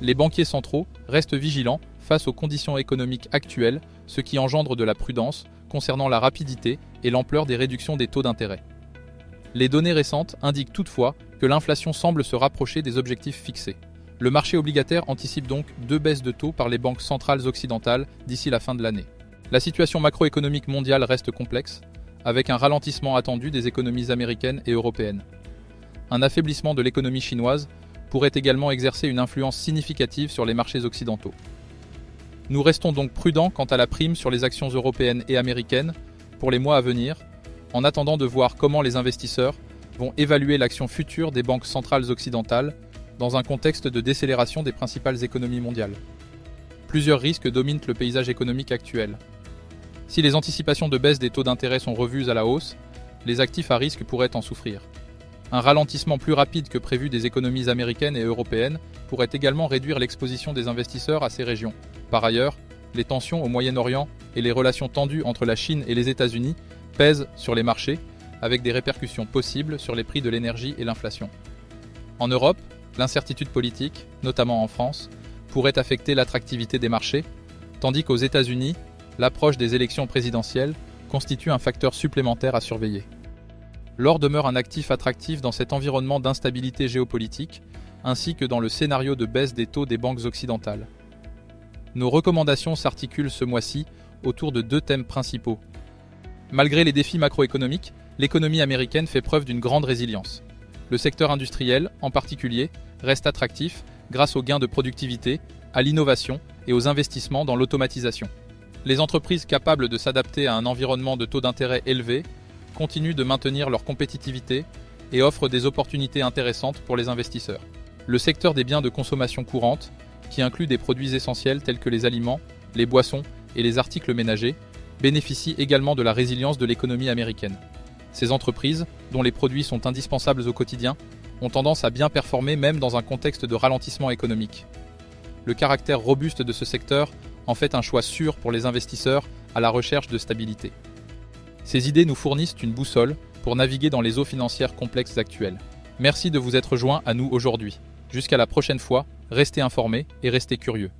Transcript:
Les banquiers centraux restent vigilants face aux conditions économiques actuelles, ce qui engendre de la prudence concernant la rapidité et l'ampleur des réductions des taux d'intérêt. Les données récentes indiquent toutefois que l'inflation semble se rapprocher des objectifs fixés. Le marché obligataire anticipe donc 2 baisses de taux par les banques centrales occidentales d'ici la fin de l'année. La situation macroéconomique mondiale reste complexe, avec un ralentissement attendu des économies américaines et européennes. Un affaiblissement de l'économie chinoise pourrait également exercer une influence significative sur les marchés occidentaux. Nous restons donc prudents quant à la prime sur les actions européennes et américaines pour les mois à venir, en attendant de voir comment les investisseurs vont évaluer l'action future des banques centrales occidentales dans un contexte de décélération des principales économies mondiales. Plusieurs risques dominent le paysage économique actuel. Si les anticipations de baisse des taux d'intérêt sont revues à la hausse, les actifs à risque pourraient en souffrir. Un ralentissement plus rapide que prévu des économies américaines et européennes pourrait également réduire l'exposition des investisseurs à ces régions. Par ailleurs, les tensions au Moyen-Orient et les relations tendues entre la Chine et les États-Unis pèsent sur les marchés, avec des répercussions possibles sur les prix de l'énergie et l'inflation. En Europe, l'incertitude politique, notamment en France, pourrait affecter l'attractivité des marchés, tandis qu'aux États-Unis, l'approche des élections présidentielles constitue un facteur supplémentaire à surveiller. L'or demeure un actif attractif dans cet environnement d'instabilité géopolitique, ainsi que dans le scénario de baisse des taux des banques occidentales. Nos recommandations s'articulent ce mois-ci autour de 2 thèmes principaux. Malgré les défis macroéconomiques, l'économie américaine fait preuve d'une grande résilience. Le secteur industriel, en particulier, reste attractif grâce aux gains de productivité, à l'innovation et aux investissements dans l'automatisation. Les entreprises capables de s'adapter à un environnement de taux d'intérêt élevés continuent de maintenir leur compétitivité et offrent des opportunités intéressantes pour les investisseurs. Le secteur des biens de consommation courante, qui inclut des produits essentiels tels que les aliments, les boissons et les articles ménagers, bénéficie également de la résilience de l'économie américaine. Ces entreprises, dont les produits sont indispensables au quotidien, ont tendance à bien performer même dans un contexte de ralentissement économique. Le caractère robuste de ce secteur en fait un choix sûr pour les investisseurs à la recherche de stabilité. Ces idées nous fournissent une boussole pour naviguer dans les eaux financières complexes actuelles. Merci de vous être joints à nous aujourd'hui. Jusqu'à la prochaine fois, restez informés et restez curieux.